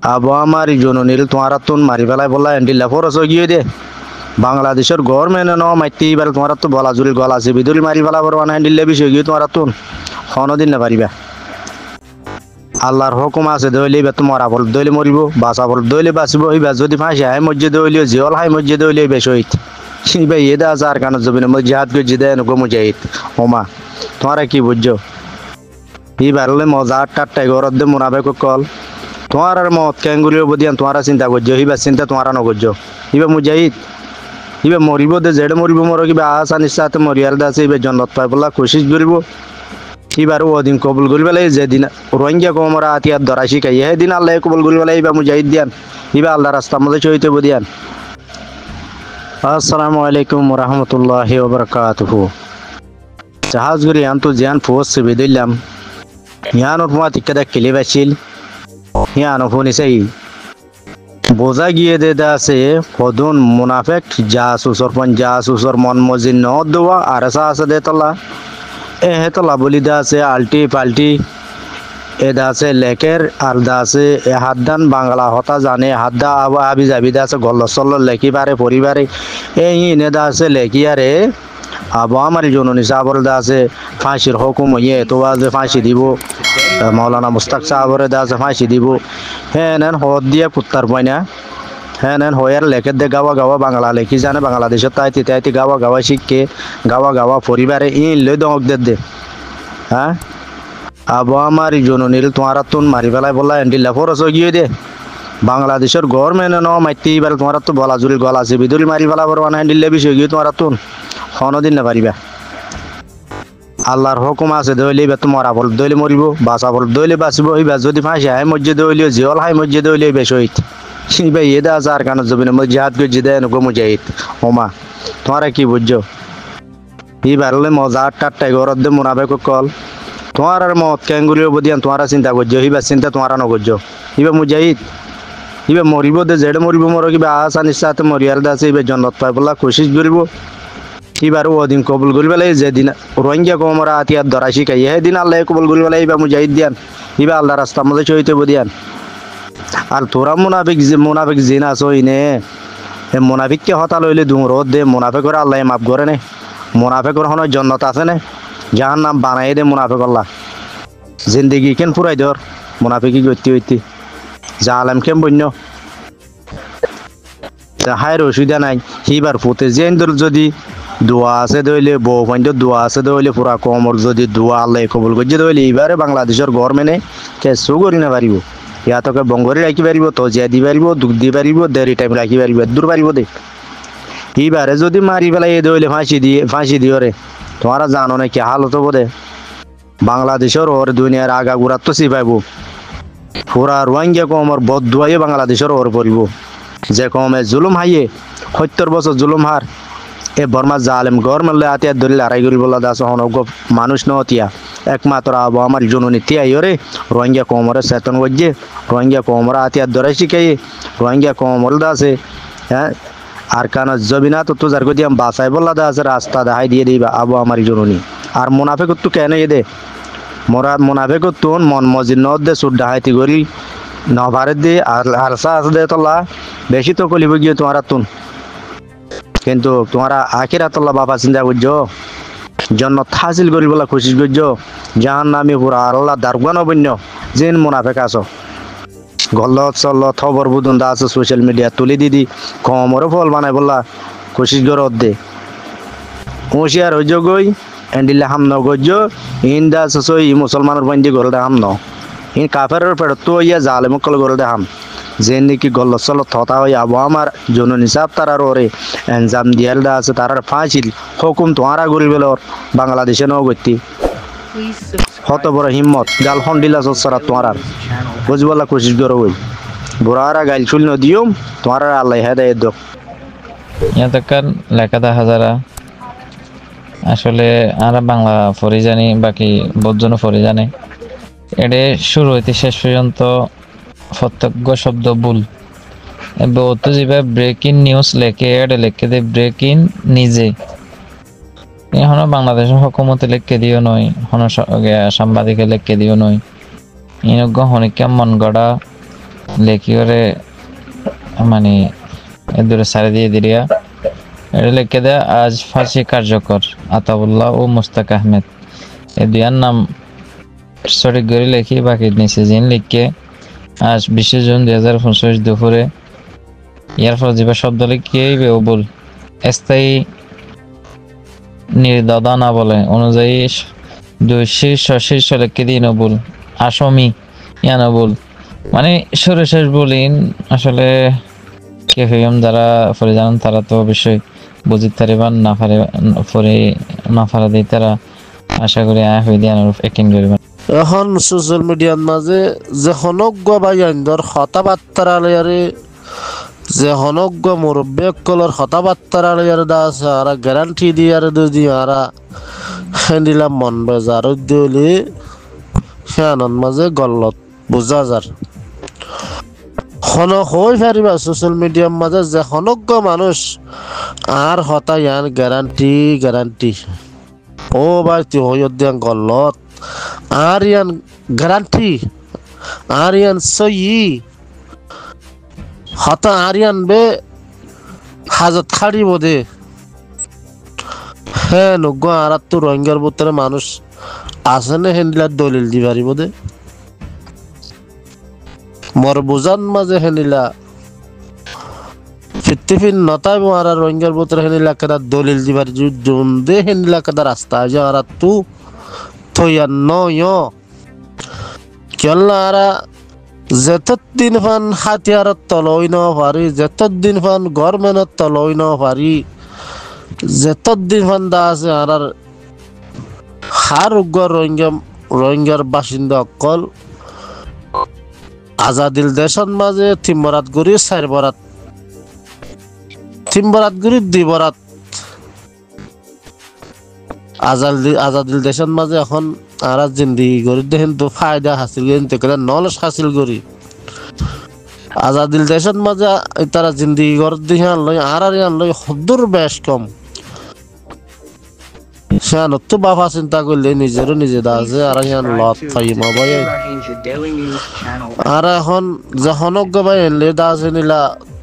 আবো আমার জননীল তোমারা তুন মারি ফেলাই বললা এন্ডিল্লা ফরস গিয়ে দে বাংলাদেশের গভর্নমেন্ট ন মাইতে এবার তোমার তো বলা জুড়ি গলা আছে বিদুরি মারি ফেলা বড় না এন্ডিল্লা বিষয় গিয়ে তোমার তুন দিন না পারিবা আল্লাহর হুকুম আছে দইলে এবার তোমার বল দইলে মরিব বাঁচা বল দইলে বাঁচব এবার যদি ফাঁসি হাই মসজিদ দইলে জিওল হাই মসজিদ দইলে বেশহিত এবার এদা আছে আর কানের জমিনে মসজিদ গজি দেয় নগো মুজাহিদ ওমা তোমরা কি বুঝছো এবার হলে মজা টাট্টাই ঘর দে মুনাফেক কল তোমার আর মত ক্যাঙ্গুলিও বদিয়ান তোমারা চিন্তা করছো এবার চিন্তা তোমারা নকরছো এবার মুজাহিদ এবার মরিব দে যেটা মরিব মর কিবা আশা নিশ্চাতে মরিয়ার দাসে এবার জন্নত পাই বলা কোশিশ করিব এবার ওদিন কবুল করি পেলাই যেদিন রোহিঙ্গা কমরা আতিয়ার ধরা শিখাই সেদিন আল্লাহ কবুল করি পেলাই এবার মুজাহিদ দিয়ান এবার আল্লাহ রাস্তার মধ্যে চইতে বদিয়ান আসসালামু আলাইকুম রহমতুল্লাহি ওয়া বারাকাতুহু জাহাজ গরি আনতো জিয়ান ফোর্স সে দিলাম ইয়ান উপমা টিকা খেলে বাছিল ইয়ান ফোন সেই বোঝা গিয়ে দে আছে ফদুন মুনাফেক জাসুসর পন জাসুসর মন মজিন ন দোয়া আর আছে দে তলা এ হে তলা বলি দা আছে আলটি পাল্টি এ দা আছে লেকের আর দা আছে এ হাতদান বাংলা হতা জানে হাতদা আবা আবি যাবি দা আছে গল্ল সল্ল লেখি পারে পরিবারে এই নে দা আছে লেখিয়ারে আবু আমার জননী সাবর দা আছে ফাঁসির হুকুম ইয়ে তো যে ফাঁসি দিব মৌলানা মুস্তাক সাবরে দা আছে ফাঁসি দিব হ্যাঁ নেন হদ দিয়ে কুত্তার পয়না হ্যাঁ নেন হয়ার লেখের দে গাওয়া গাওয়া বাংলা লেখি জানে বাংলাদেশের তাইতে তাইতে গাওয়া গাওয়া শিখকে গাওয়া গাওয়া পরিবারে ইন লই দক দে হ্যাঁ আবু আমার জননীর তোমারা তুন মারি ফেলাই বললা এন্ডিল্লা ফরস গিয়ে দে বাংলাদেশের গভর্নমেন্ট ন মাইতে এবার তোমার তো বলা জুড়ি গলা আছে বিদুরি মারি ফেলা বড় না এন্ডিল্লা বিষয় গিয়ে তোমার তুন দিন না পারিবা আল্লাহর হুকুম আছে দইলে এবার তোমার বল দইলে মরিব বাঁচা বল দইলে বাঁচব এবার যদি ফাঁসি হাই মসজিদ দইলে জিওল হাই মসজিদ দইলে বেশহিত এবার এদা আছে আর কানের জমিনে মসজিদ গজি দেয় নগো মুজাহিদ ওমা তোমরা কি বুঝছো এবার হলে মজা টাট্টাই ঘর দে মুনাফেক কল তোমার আর মত ক্যাঙ্গুলিও বদিয়ান তোমারা চিন্তা করছো এবার চিন্তা তোমারা নকরছো এবার মুজাহিদ এবার মরিব দে যেটা মরিব মর কিবা আশা নিশ্চাতে মরিয়ার দাসে এবার জন্নত পাই বলা কোশিশ করিব এবার ওদিন কবুল করি পেলাই যেদিন রোহিঙ্গা কমরা আতিয়ার ধরা শিখাই সেদিন আল্লাহ কবুল করি পেলাই এবার মুজাহিদ দিয়ান এবার আল্লাহ রাস্তার মধ্যে চইতে বদিয়ান আর তোরা মুনাফিক জিন আছো ইনে এ মুনাফিককে হতা লইলে রোদ দে মুনাফিকর আল্লাহ মাফ করে নে মুনাফিকর হন জন্নত আছে নে যাহার নাম বানাই দে মুনাফিক আল্লাহ জিন্দিগি কেন ফুরাই ধর মুনাফিকি গতি হইতে যা আলাম কেম বন্য হায়ের অসুবিধা নাই সেইবার ফুটে যে যদি দোয়া আছে দইলে বউ ফাইন্ড দোয়া আছে দইলে পুরা কমর যদি দোয়া আল্লাহ কবুল করছে দইলে এইবারে বাংলাদেশের গভর্নমেন্টে কেসও করি না পারিব ইয়াতকে বঙ্গরে রাখি পারিব তো জিয়া দি পারিব দুঃখ দি পারিব দেরি টাইম রাখি পারিব দূর পারিব দে এইবারে যদি মারি পেলাই এ দইলে ফাঁসি দিও রে তোমরা জানো না কি হালত হবো দে বাংলাদেশের ওর দুনিয়ার আগা গুড়াত তো চিপাইব পুরা রোহিঙ্গা কমর বদুয়াই বাংলাদেশের ওর পড়িব যে কমে জুলুম হাইয়ে 70 বছর জুলুম হার এ বর্মা জালেম গভর্নমেন্ট আতিয়া ধরলে আড়াই করি বলা দাস হনগ মানুষ নতিয়া একমাত্র আবু আমার জননী তিয়াই রে রোহিঙ্গা কমরে চেতন গজ্জে রোহিঙ্গা কমরা আতিয়া ধরে শিখাই রোহিঙ্গা কমর দাসে হ্যাঁ আর কান জবিনা তো যার গদিয়াম বাসাই বলা দাস রাস্তা দেখাই দিয়ে দিবা আবু আমার জননী আর মুনাফিক তো কেন দে মোরা মুনাফিক তুন মন মজিদ ন দে সুদ ডাহাইতি করি নভারে দে আর আরসা আছে দে তোলা বেশি তো কলিব গিয়ে তোমার তুন কিন্তু তোমরা আখিরাতুল্লাহ বাবা চিন্তা করছো জন্নত হাসিল করি বলা কোশিশ করছো জাহান নামে পুরা আল্লাহ দারগান বন্য যেন মুনাফেক আছো গল্লত চল্লত খবর বুদুন দা আছে সোশ্যাল মিডিয়া তুলি দিদি কমরও ফল বানাই বললা কোশিশ করো দে হুঁশিয়ার হইজ গই এন্ডিলে হাম ন গজ্জ ইন্দা সই মুসলমানের বন্দি গল দে হাম ন ইন কাফেরের পেট তো ইয়া জালে মকল গল দে হাম যে নাকি গল্ল চল থতা হয়ে আবু আমার জননী সাহেব তারার ওরে এনজাম দিয়াল দা আছে তারার ফাঁসিল হুকুম তোমরা গরি বেলর বাংলাদেশে ন গতি হত বড় হিম্মত গাল হন্ডিলা সরা তোমার বুঝবলা কোশিশ করো ওই বুড়ারা গাইল চুল ন দিও তোমার আল্লাহ হেদায়েত দো ইয়াতকার লেখা দেখা যারা আসলে আমরা বাংলা পড়ি জানি বাকি বহুজন পড়ি জানে এটা শুরু হইতে শেষ পর্যন্ত প্রত্যক্ষ শব্দ ভুল বহুত যেভাবে ব্রেকিং নিউজ লেখে এটা লেখে দেয় ব্রেকিং নিজে এখনো বাংলাদেশের হকুমতে লেখকে দিও নয় সাংবাদিকে লেখকে দিও নয় ইনজ্ঞ হনিকা মন গড়া লেখি করে মানে দূরে সারে দিয়ে দিরিয়া এটা লিখে দেয়া আজ ফাঁসি কার্যকর আতাউল্লাহ ও মুস্তাক আহমেদ এই দুইয়ার নাম সঠিক করে লিখি বাকি নিচে জিন লিখকে আজ 20 জুন 2025 দুপুরে ইয়ার ফজিবা শব্দ লিখিয়ে বেউবুল স্থায়ী নির্দাদা না বলে অনুযায়ী দুই শীর্ষ লিখে দিন নবুল আসামি ইয়ানবুল মানে সর্বশেষ বলিন আসলে কে হইম যারা ফরে জানেন তারা তো অবশ্যই বুঝিতে পারিবেন না পারে ফরে না পারা দিয়ে তারা আশা করি হয়ে দিয়ে একদিন করিবেন এখন সোশ্যাল মিডিয়ার মাঝে যে হনজ্ঞ বাইন্দর কথাবার্তার আলিয়ারে যে হনজ্ঞ মুরব্বী কলর কথাবার্তার আলিয়ারে দা আছে আর গ্যারান্টি দিয়ারে যদি আর হ্যান্ডিলাম মন বেজার দিলে হ্যানন মাঝে গল্লত বুঝা যার হন হই পারিবা সোশ্যাল মিডিয়ার মাঝে যে হনজ্ঞ মানুষ আর হতা ইয়ান গ্যারান্টি ও ভাই তুই হইয় দিয়া গল্লত আরিয়ান গ্যারান্টি আরিয়ান সই হতা আরিয়ান বে হাজত খাড়ি বোধে হ্যাঁ নগ্য আর তো রোহিঙ্গার ভিতরে মানুষ আছে না হ্যান্ডিলার দলিল দি পারিব দে মর বুঝান মাঝে হ্যান্ডিলা ফিফটিফিন নতাই আর রোহিঙ্গার ভিতরে হ্যান্ডিলা কেদার দলিল দি পারি জুন দে হ্যান্ডিলা কেদার রাস্তা যা আর তু থইয়ার নয় কেলা আর যেতদিন ফান হাতিয়ারত তলই ন পারি যেতদিন ফান গভর্নমেন্টত তলই ন পারি যেতদিন ফান দা আছে আর হার উগ্র রোহিঙ্গার বাসিন্দা অকল আজাদিল দেশন মাঝে তিম্বরাত গুড়ি 4 বরাত তিম্বরাত গুড়ি 2 বরাত আজাদিল দেশন মাঝে এখন আর জিন্দিগি করি দেখেন তো ফায়দা হাসিল করি নলেজ হাসিল করি আজাদিল দেশন মাঝে তারা জিন্দিগি করে দেখে আনলই আর আনলই হদ্দুর বেশ কম সেন তো বাবা চিন্তা করলে নিজেরও নিজে দা আছে আর ইয়ান লত ফাইমা ভাই আর এখন যখন ভাই এনলে দা আছে নিলা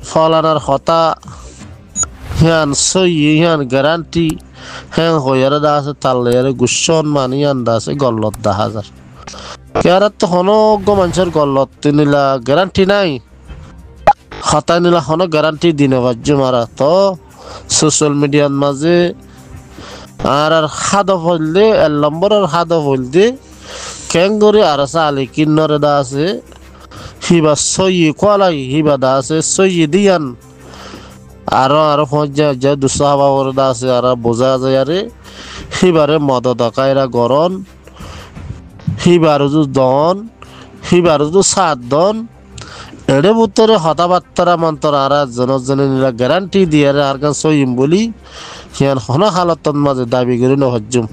ফলানার হতা হিয়ান সই হিয়ান গ্যারান্টি হ্যাঁ হইয়ারে দা আছে তাল্লেয়ারে গুসন মানিয়ান দা আছে গল্লত 10,000 কেয়ার তো হনজ্ঞ মানুষের গল্লত নিলা গ্যারান্টি নাই হতা নিলা হন গ্যারান্টি দিনে বাজ্য মারা তো সোশ্যাল মিডিয়ার মাঝে আর হাদফ হইলে 1 নম্বরের হাদফ হইলে কেঙ্গরি আর সালি কিন্নরে দা আছে হিবা সই কলাই হিবা দা আছে সই দিয়ান আরো পর্যায়ে যে দুঃসাহর দা আছে আর বোঝা যায় আরে হিবারে মদত কায়রা গরন হিবারু দন হিবারু সাত দন এড়ে ভিতরে হতাবার্তারা মন্তর আর জনজনীরা গ্যারান্টি দিয়ে আর কান সইম বলি হিয়ান হন হালতন মাঝে দাবি করি নহজ্জুম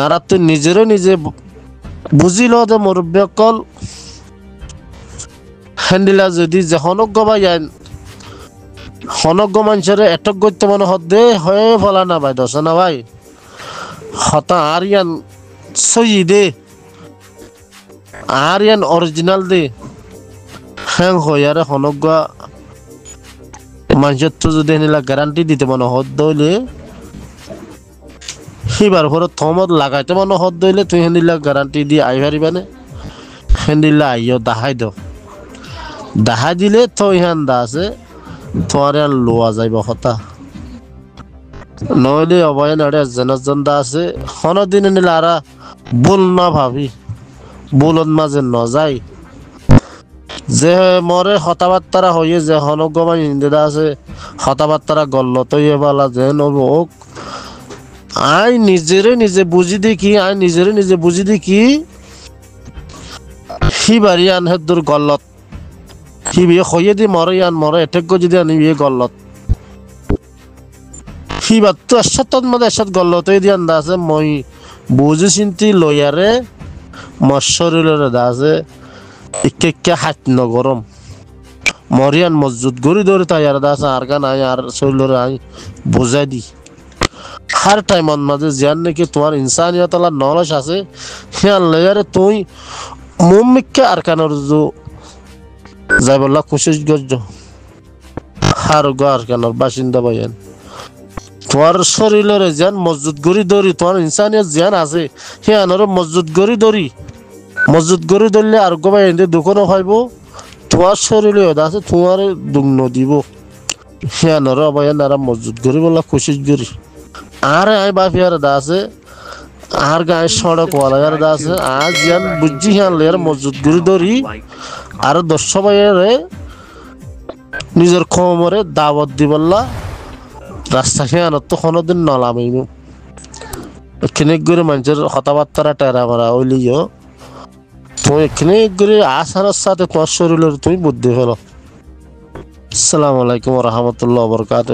আর তুই নিজেরও নিজে বুঝিল যে মুরব্বী অকল হ্যান্ডিলা যদি যে হনজ্ঞ বা হনজ্ঞ মানুষের এটক করতে মনে হদে হয়ে ফলা না ভাই দশ না ভাই হতা আর ইয়ান সই দে আর ইয়ান অরিজিনাল দে হ্যাং হইয়ারে হনজ্ঞ মানুষের তো যদি নিলা গ্যারান্টি দিতে মনে হদ দইলে সিবার ঘৰত থমত লাগাইতে মনে হদ দইলে তুই হেন্দিলা গ্যারান্টি দিয়ে আই পারিবানে হেন্দিলা আইও দাহাই দাহাই দিলে তো ইহান দা আছে তোমারে লোয়া যাইব কথা নইলে অবয়ন আরে জনজন দা আছে হনদিন নিলা আর ভুল না ভাবি ভুলত মাঝে নযায় যে মরে হতাবার্তারা হইয়ে যে হনজ্ঞমান ইন্দিদা আছে হতাবার্তারা গল্লত বালা যে নবক আই নিজেরে নিজে বুঝি দেখি হিবারি আন হেদুর গল্লত হিবি হইয়ে দি মরে আন মরে এটেক যদি আনি বিয়ে গল্লত হিবার তো এসত মধ্যে এসত গল্লত দিয়ে আন্দা আছে মই বুঝি চিন্তি লইয়ারে মশরিলরে দা আছে ইকে হাত নগরম মরিয়ান মসজিদ গড়ি ধরে তাই আর দাস আর গান আই আর শৈলরে আই বুঝাই দি হার টাইমত মাঝে জিয়ান নাকি তোমার ইনসানিয়ত নলেজ আছে হিয়ান লয়ারে তুই মুমিককে আর কানোর যাই বললা কোশিশ করছো আর গার কেনার বাসিন্দা বাইন তোমার শরীরের জ্ঞান মজবুত করি ধরি তোমার ইনসানিয়ত জ্ঞান আছে হিয়ানোর মজবুত করি ধরলে আর গোবাই এনে দোকানও খাইব তোমার শরীরে আছে তোমার দুগ্ন দিব হিয়ানোর অবায়ান আর মজবুত করি বললা কোশিশ করি আর আই বাফিয়ার দা আছে আর গায়ে সড়ক ওয়ালার দা আছে আর জ্ঞান বুঝছি হিয়ান লেয়ার মজবুত করি ধরি আর 10 বাইরে নিজের খমরে দাওয়াত দিবল্লা রাস্তা হিয়ানত তো কোনোদিন নলামেই এখানে করে মানুষের কথাবার্তা টেরা মারা ওইলিও তুমি এখানে করে আসার সাথে তোমার শরীরের তুমি বুদ্ধি ফেলো। আসসালামু আলাইকুম রহমতুল্লাহ বরকাত।